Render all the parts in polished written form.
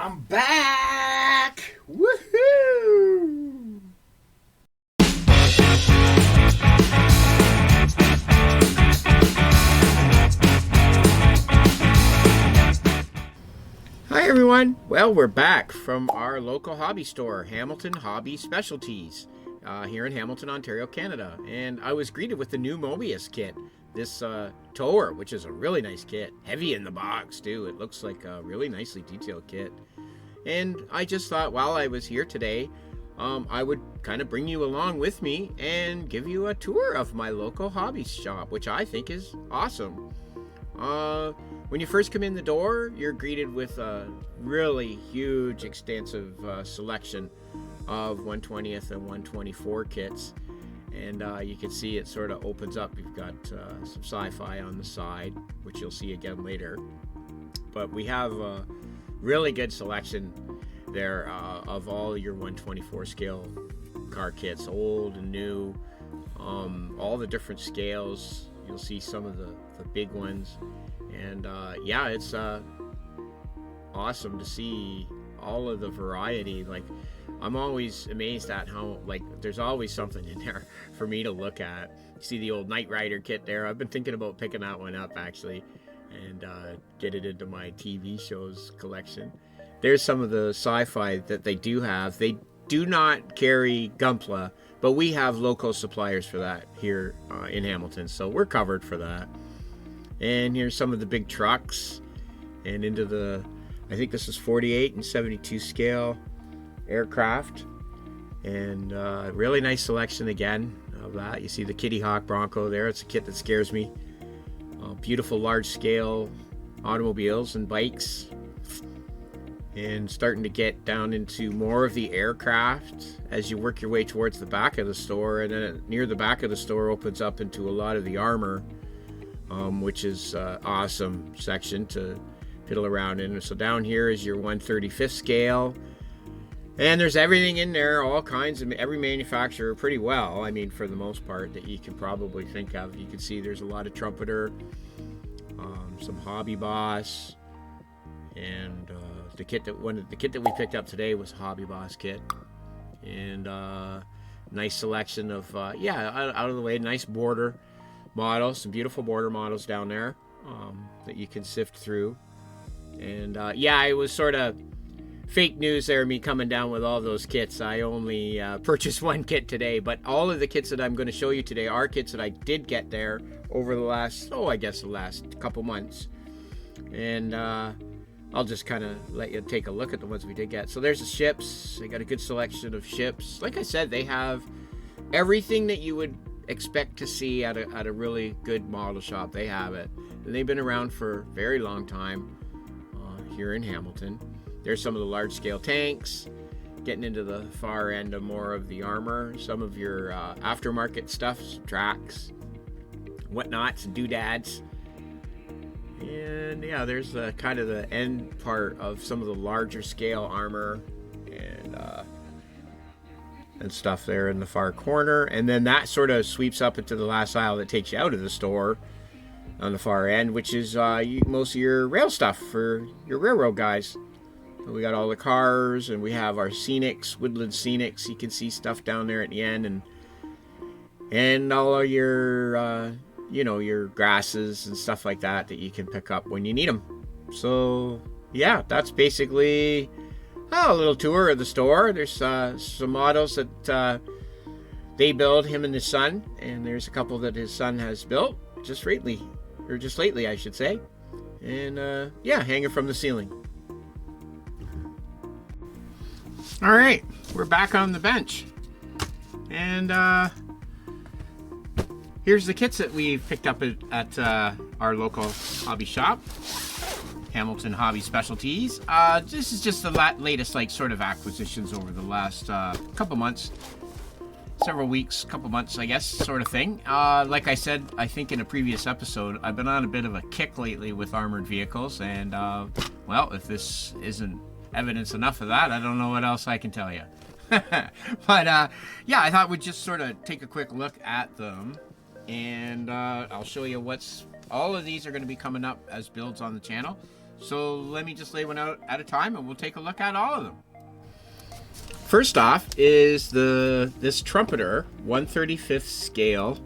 I'm back! Woohoo! Hi everyone! Well, we're back from our local hobby store, Hamilton Hobby Specialties, here in Hamilton, Ontario, Canada. And I was greeted with the new Mobius kit, this tower, which is a really nice kit. Heavy in the box too. It looks like a really nicely detailed kit. And I just thought while I was here today, I would kind of bring you along with me and give you a tour of my local hobby shop, which I think is awesome. When you first come in the door, you're greeted with a really huge, extensive selection of 120th and 124 kits. And you can see it sort of opens up. You've got some sci-fi on the side, which you'll see again later. But we have a really good selection there of all your 124 scale car kits, old and new, all the different scales. You'll see some of the big ones. And yeah, it's awesome to see all of the variety. Like, I'm always amazed at how, like, there's always something in there for me to look at. You see the old Knight Rider kit there. I've been thinking about picking that one up actually and get it into my TV shows collection. There's some of the sci-fi that they do have. They do not carry Gunpla, but we have local suppliers for that here in Hamilton, so we're covered for that. And here's some of the big trucks, and into the, I think this is 48 and 72 scale aircraft, and really nice selection again of that. You see the Kitty Hawk Bronco there. It's a kit that scares me. Beautiful large scale automobiles and bikes, and starting to get down into more of the aircraft as you work your way towards the back of the store. And then near the back of the store opens up into a lot of the armor, which is awesome section to fiddle around in. So down here is your 135th scale, and there's everything in there, all kinds of, every manufacturer pretty well, I mean, for the most part, that you can probably think of. You can see there's a lot of Trumpeter, some Hobby Boss, and the kit that we picked up today was a Hobby Boss kit. And nice selection of yeah, out of the way, nice border models, some beautiful border models down there that you can sift through. And yeah, it was sort of fake news there, me coming down with all those kits. I only purchased one kit today, but all of the kits that I'm going to show you today are kits that I did get there over the last, I guess the last couple months. And I'll just kind of let you take a look at the ones we did get. So there's the ships. They got a good selection of ships. Like I said, they have everything that you would expect to see at a really good model shop. They have it. And they've been around for a very long time here in Hamilton. There's some of the large scale tanks, getting into the far end of more of the armor, some of your aftermarket stuff, tracks, whatnots and doodads. And yeah, there's kind of the end part of some of the larger scale armor and stuff there in the far corner. And then that sort of sweeps up into the last aisle that takes you out of the store on the far end, which is most of your rail stuff for your railroad guys. And we got all the cars, and we have our scenics, woodland scenics. You can see stuff down there at the end, and all of your you know, your grasses and stuff like that that you can pick up when you need them. So yeah, that's basically a little tour of the store. There's some models that they build, him and his son, and there's a couple that his son has built just lately, I should say. And yeah, hanging from the ceiling. All right, we're back on the bench, and here's the kits that we picked up at our local hobby shop, Hamilton Hobby Specialties. This is just the latest, like, sort of acquisitions over the last couple months, several weeks, couple months, I guess, sort of thing. Like I said, I think in a previous episode, I've been on a bit of a kick lately with armored vehicles, and well, if this isn't evidence enough of that, I don't know what else I can tell you. But yeah, I thought we'd just sort of take a quick look at them, and I'll show you what's, all of these are going to be coming up as builds on the channel. So let me just lay one out at a time and we'll take a look at all of them. First off is this Trumpeter 1/35th scale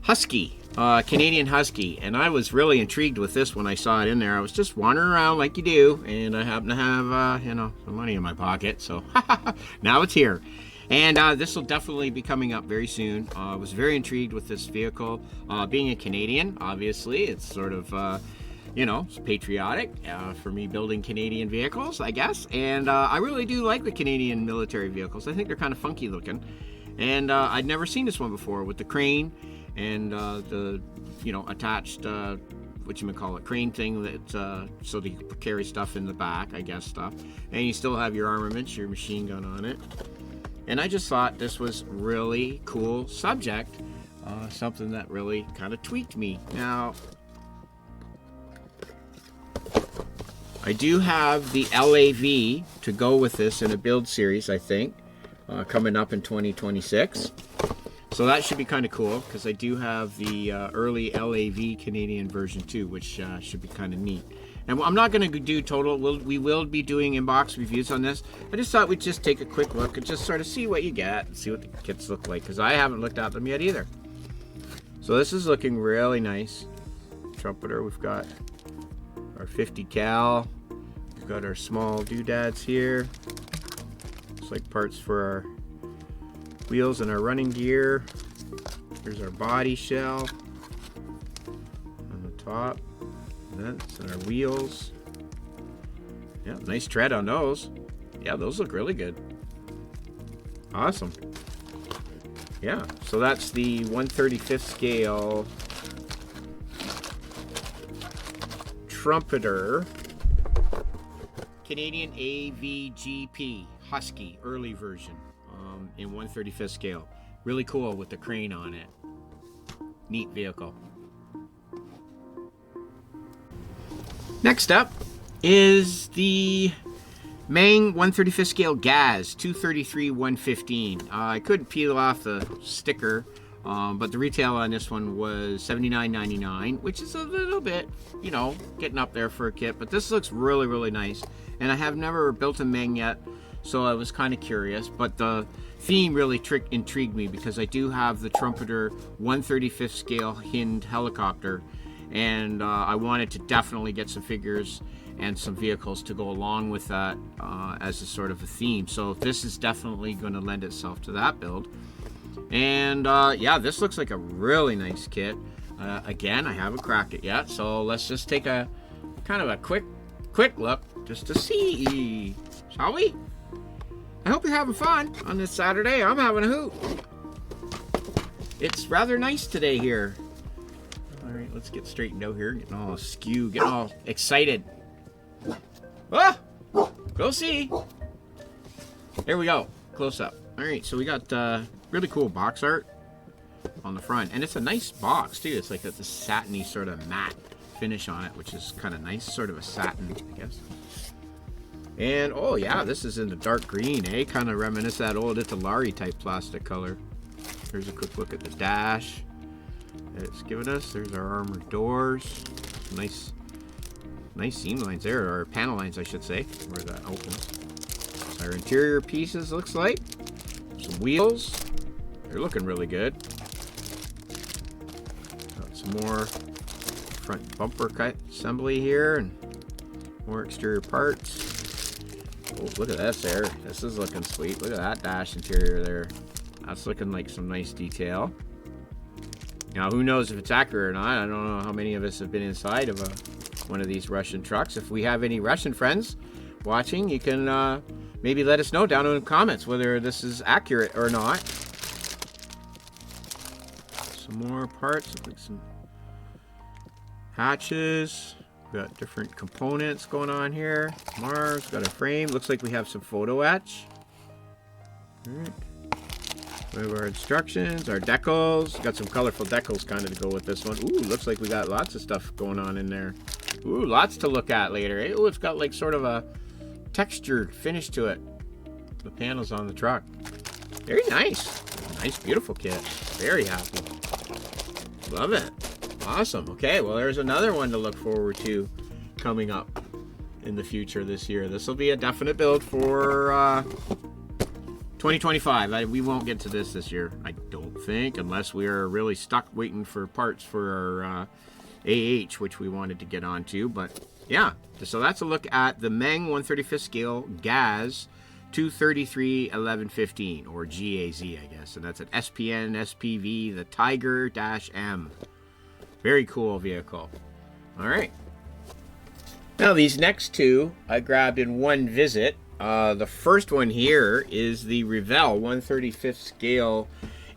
Husky, Canadian Husky, and I was really intrigued with this when I saw it in there. I was just wandering around like you do, and I happen to have you know, some money in my pocket, so now it's here. And this will definitely be coming up very soon. I was very intrigued with this vehicle. Being a Canadian, obviously, it's sort of you know, it's patriotic for me building Canadian vehicles, I guess. And I really do like the Canadian military vehicles. I think they're kind of funky looking. And I'd never seen this one before with the crane and the, you know, attached, whatchamacallit, crane thing that, so that you can carry stuff in the back, I guess, stuff. And you still have your armaments, your machine gun on it. And I just thought this was really cool subject, something that really kind of tweaked me. Now, I do have the LAV to go with this in a build series, I think, coming up in 2026. So that should be kind of cool, because I do have the early LAV Canadian version too, which should be kind of neat. And I'm not going to do total, we will be doing inbox reviews on this. I just thought we'd just take a quick look and just sort of see what you get, and see what the kits look like, because I haven't looked at them yet either. So this is looking really nice. Trumpeter, we've got our 50 cal. We've got our small doodads here. Looks like parts for our wheels and our running gear. Here's our body shell on the top. Vents and our wheels. Yeah, nice tread on those. Yeah, those look really good. Awesome. Yeah, so that's the 1/35th scale Trumpeter Canadian AVGP Husky early version in 1/35th scale. Really cool with the crane on it. Neat vehicle. Next up is the Mang 1/35th scale Gaz 233-115. I couldn't peel off the sticker, but the retail on this one was $79.99, which is a little bit, you know, getting up there for a kit. But this looks really, really nice. And I have never built a Mang yet, so I was kind of curious. But the theme really intrigued me, because I do have the Trumpeter 1/35th scale Hind helicopter. And I wanted to definitely get some figures and some vehicles to go along with that as a sort of a theme. So this is definitely going to lend itself to that build. And yeah, this looks like a really nice kit. Again, I haven't cracked it yet, so let's just take a kind of a quick look just to see, shall we? I hope you're having fun on this Saturday. I'm having a hoot. It's rather nice today here. All right, let's get straightened out here. Getting all askew, getting all excited. Ah! Go see. There we go. Close up. All right, so we got really cool box art on the front. And it's a nice box, too. It's like a satiny sort of matte finish on it, which is kind of nice. Sort of a satin, I guess. And, oh, yeah, this is in the dark green, eh? Kind of reminisce that old Italeri type plastic color. Here's a quick look at the dash it's given us. There's our armored doors. Nice seam lines there, or panel lines, I should say, where that opens. So our interior pieces looks like. Some wheels. They're looking really good. Got some more front bumper cut assembly here, and more exterior parts. Oh, look at this there. This is looking sweet. Look at that dash interior there. That's looking like some nice detail. Now, who knows if it's accurate or not. I don't know how many of us have been inside of one of these Russian trucks. If we have any Russian friends watching, you can maybe let us know down in the comments whether this is accurate or not. Some more parts, like some hatches. We've got different components going on here. Mars, got a frame. Looks like we have some photo etch. All right. We have our instructions, our decals. Got some colorful decals kind of to go with this one. Ooh, looks like we got lots of stuff going on in there. Ooh, lots to look at later. Ooh, it's got like sort of a textured finish to it. The panels on the truck. Very nice. Nice, beautiful kit. Very happy. Love it. Awesome. Okay, well, there's another one to look forward to coming up. in the future this year. This will be a definite build for 2025. We won't get to this year, I don't think, unless we are really stuck waiting for parts for our AH, which we wanted to get onto. But yeah, so that's a look at the Meng 135th scale GAZ 2331115, or GAZ, I guess. And that's an SPN SPV, the Tiger-M. Very cool vehicle. All right. Now, these next two I grabbed in one visit. The first one here is the Revell 135th scale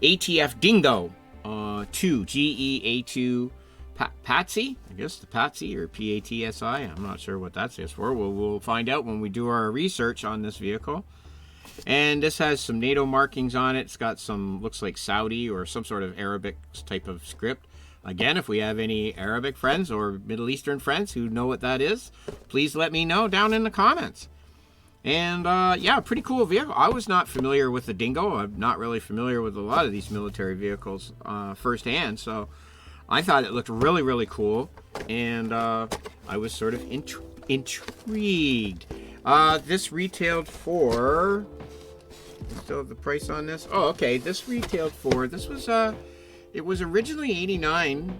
ATF Dingo 2, GEA2 Patsy. I guess the Patsy, or PATSI. I'm not sure what that stands for. We'll find out when we do our research on this vehicle. And this has some NATO markings on it. It's got some, looks like Saudi or some sort of Arabic type of script. Again, if we have any Arabic friends or Middle Eastern friends who know what that is, please let me know down in the comments. And yeah, pretty cool vehicle. I was not familiar with the Dingo. I'm not really familiar with a lot of these military vehicles firsthand, so I thought it looked really, really cool, and I was sort of intrigued. This retailed for, still have the price on this? Oh, okay, this retailed for, this was, it was originally $89,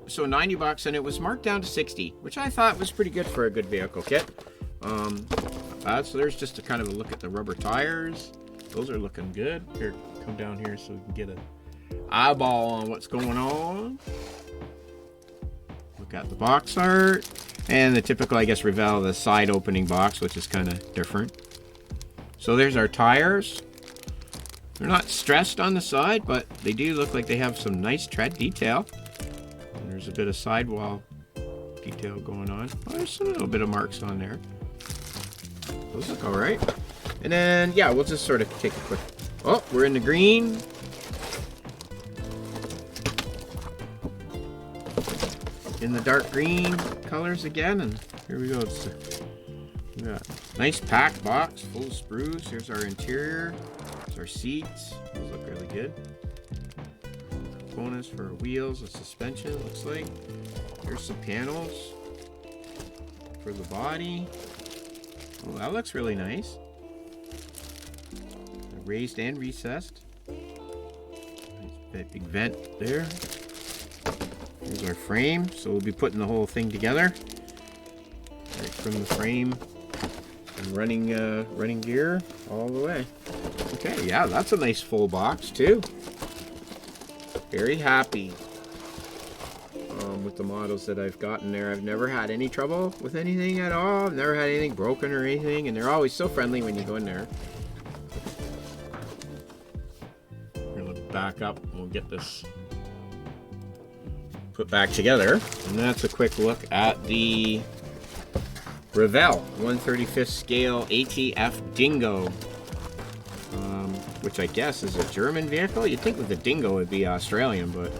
so $90, and it was marked down to $60, which I thought was pretty good for a good vehicle kit. So there's just a kind of a look at the rubber tires. Those are looking good. Here, come down here so we can get an eyeball on what's going on. Look at the box art. And the typical, I guess, Revell, the side opening box, which is kind of different. So there's our tires. They're not stressed on the side, but they do look like they have some nice tread detail. And there's a bit of sidewall detail going on. Oh, there's a little bit of marks on there. Those look all right. And then, yeah, we'll just sort of take a quick... Oh, we're in the green. In the dark green colors again, and here we go. We got a nice packed box full of sprues. Here's our interior. Here's our seats. Those look really good. Components for our wheels and suspension, looks like. Here's some panels for the body. Oh, that looks really nice. Raised and recessed. Nice big vent there. Here's our frame. So we'll be putting the whole thing together. Right from the frame and running gear all the way. Okay, yeah, that's a nice full box too. Very happy with the models that I've gotten there. I've never had any trouble with anything at all. I've never had anything broken or anything, and they're always so friendly when you go in there. We're gonna back up and we'll get this put back together. And that's a quick look at the Revell 135th scale ATF Dingo, which I guess is a German vehicle. You'd think with the Dingo it'd be Australian, but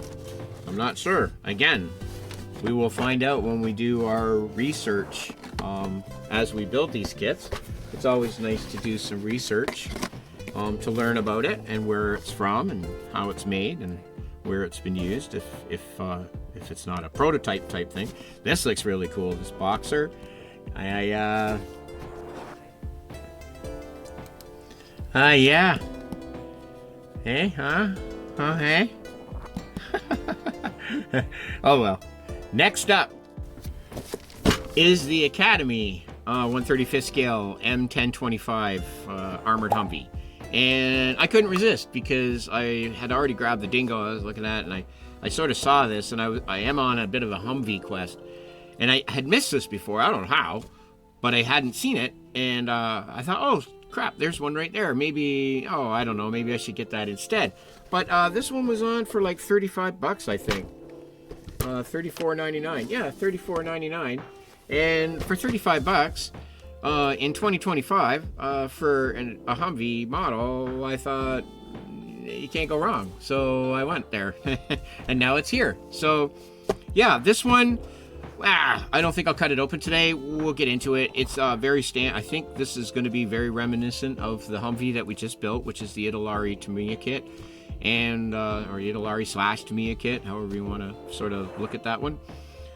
I'm not sure. Again, we will find out when we do our research as we build these kits. It's always nice to do some research to learn about it and where it's from and how it's made and where it's been used if it's not a prototype type thing. This looks really cool, this Boxer. Yeah. Hey, huh? Hey? Oh well. Next up is the Academy 135th scale M1025 armored Humvee. And I couldn't resist because I had already grabbed the Dingo I was looking at, and I sort of saw this, and I am on a bit of a Humvee quest. And I had missed this before, I don't know how, but I hadn't seen it, and I thought, oh crap, there's one right there. Maybe, oh, I don't know, maybe I should get that instead. But this one was on for like $35, I think. $34.99. Yeah, $34.99. And for $35 in 2025 for a Humvee model, I thought you can't go wrong. So I went there, and now it's here. So yeah, this one, I don't think I'll cut it open today. We'll get into it. It's very I think this is going to be very reminiscent of the Humvee that we just built, which is the Italeri Tamiya kit, and or Italeri / Tamiya kit, however you want to sort of look at that one.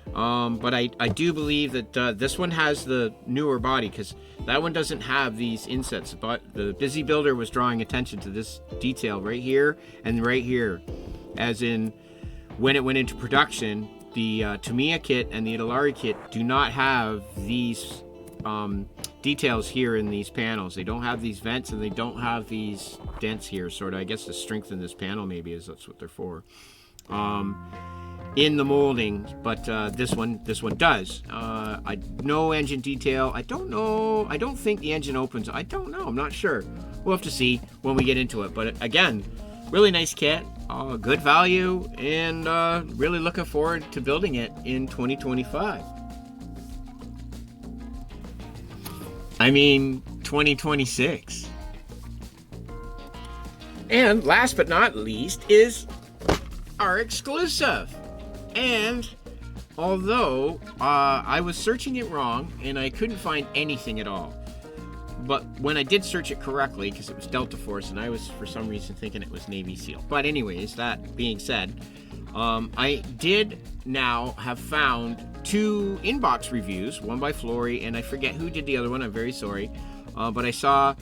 But I do believe that this one has the newer body, because that one doesn't have these insets. But the Busy Builder was drawing attention to this detail right here and right here, as in when it went into production, the Tamiya kit and the Italeri kit do not have these details here in these panels. They don't have these vents, and they don't have these dents here, sort of, I guess, to strengthen this panel, maybe, is that's what they're for. In the molding, but this one does. No engine detail. I don't think the engine opens. I don't know. I'm not sure. We'll have to see when we get into it. But again, really nice kit, good value, and really looking forward to building it in 2025. I mean, 2026. And last but not least is our exclusive. And although I was searching it wrong and I couldn't find anything at all, but when I did search it correctly, because it was Delta Force and I was for some reason thinking it was Navy SEAL. But anyways, that being said, I did now have found 2 inbox reviews, one by Flory, and I forget who did the other one, I'm very sorry. But I saw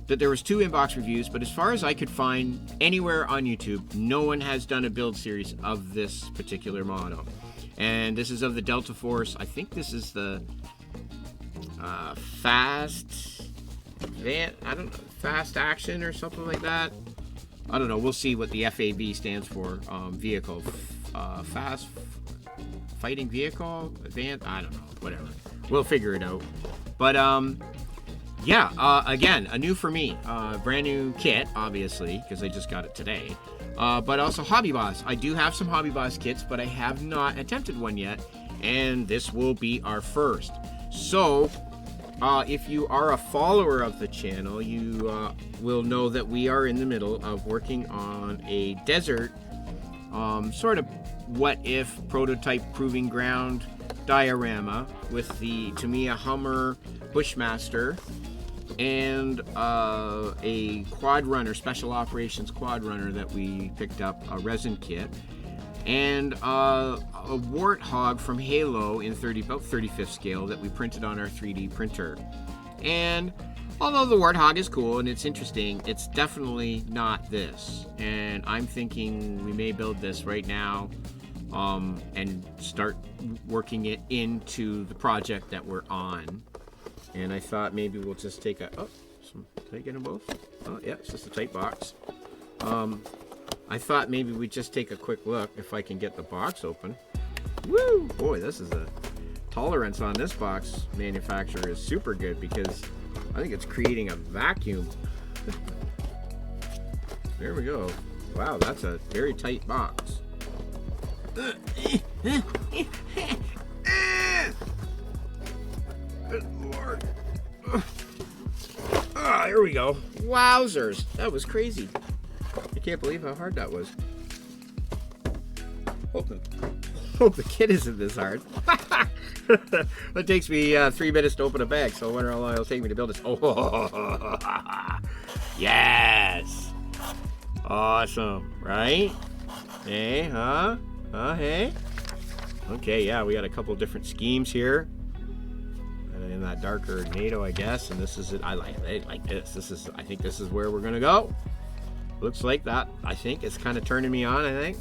that there was 2 inbox reviews, but as far as I could find anywhere on YouTube, no one has done a build series of this particular model. And this is of the Delta Force. I think this is the fast action or something like that. I don't know. We'll see what the FAV stands for. Vehicle, fast fighting vehicle, advanced. I don't know. Whatever. We'll figure it out. But yeah, again, a new for me, brand new kit, obviously, because I just got it today. But also Hobby Boss. I do have some Hobby Boss kits, but I have not attempted one yet, and this will be our first. So, if you are a follower of the channel, you will know that we are in the middle of working on a desert, sort of what-if prototype proving ground diorama with the Tamiya Hummer Bushmaster and a quad runner, special operations quad runner that we picked up, a resin kit, and a Warthog from Halo in about 35th scale that we printed on our 3D printer. And although the Warthog is cool and it's interesting, it's definitely not this. And I'm thinking we may build this right now and start working it into the project that we're on. And I thought maybe we'll just take a... Oh, did I get them both? Oh, yeah, it's just a tight box. I thought maybe we'd just take a quick look if I can get the box open. Woo! Boy, this is a... tolerance on this box manufacturer is super good, because I think it's creating a vacuum. There we go. Wow, that's a very tight box. Good Lord. Ah, here we go. Wowzers. That was crazy. I can't believe how hard that was. Hope the kit isn't this hard. It takes me 3 minutes to open a bag, so I wonder how long it'll take me to build this. Oh, yes. Awesome, right? Hey, huh? Hey? Okay, yeah, we got a couple different schemes here. In that darker NATO, I guess, and this is it. I like this. I think this is where we're gonna go. Looks like that. I think it's kind of turning me on. I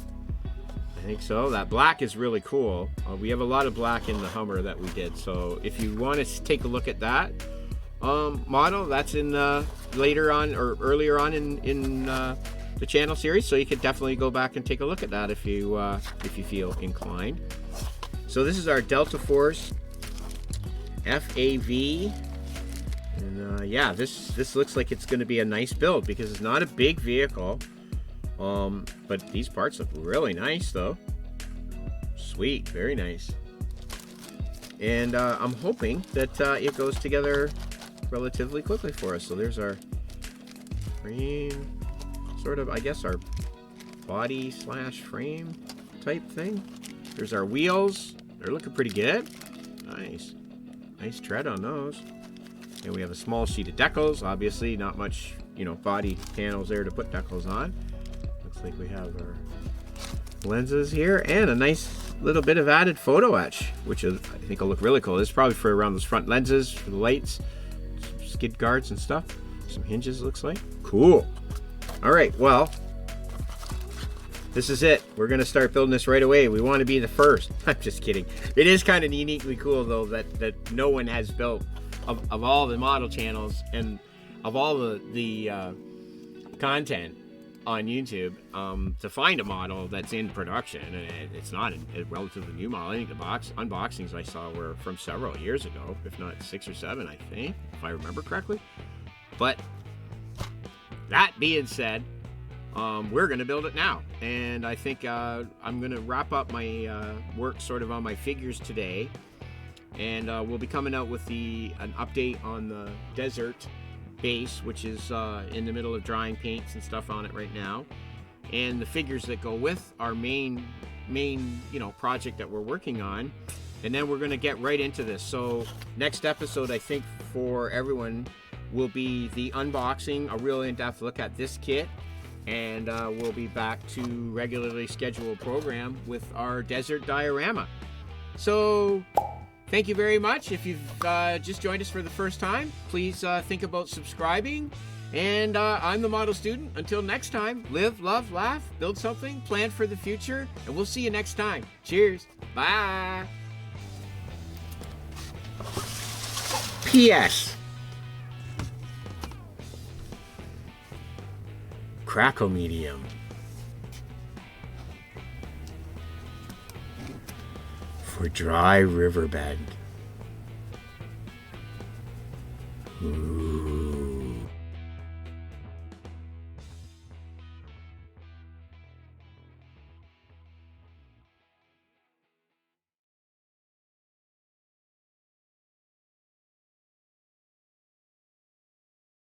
think so. That black is really cool. We have a lot of black in the Hummer that we did, so if you want to take a look at that model, that's in later on or earlier on in the channel series, so you could definitely go back and take a look at that if you feel inclined. So this is our Delta Force FAV, and yeah, this looks like it's going to be a nice build, because it's not a big vehicle, but these parts look really nice though. Sweet, very nice. And I'm hoping that it goes together relatively quickly for us. So there's our frame, sort of, I guess, our body slash frame type thing. There's our wheels. They're looking pretty good. Nice. Nice tread on those. And we have a small sheet of decals. Obviously, not much, body panels there to put decals on. Looks like we have our lenses here and a nice little bit of added photo etch, which I think will look really cool. This is probably for around those front lenses, for the lights, some skid guards and stuff. Some hinges, looks like. Cool. All right, well, this is it. We're going to start building this right away. We want to be the first. I'm just kidding. It is kind of uniquely cool, though, that no one has built of all the model channels and of all the content on YouTube, to find a model that's in production. And it's not a relatively new model. I think the unboxings I saw were from several years ago, if not 6 or 7, I think, if I remember correctly. But that being said, we're going to build it now. And I think I'm going to wrap up my work sort of on my figures today. And we'll be coming out with an update on the Desert base, which is in the middle of drying paints and stuff on it right now, and the figures that go with our main project that we're working on. And then we're going to get right into this. So next episode, I think, for everyone will be the unboxing, a real in-depth look at this kit, and we'll be back to regularly scheduled program with our Desert diorama. So thank you very much. If you've just joined us for the first time, please think about subscribing. And I'm the Model Student. Until next time, live, love, laugh, build something, plan for the future, and we'll see you next time. Cheers. Bye. P.S. Crackle medium. For dry riverbed. Ooh.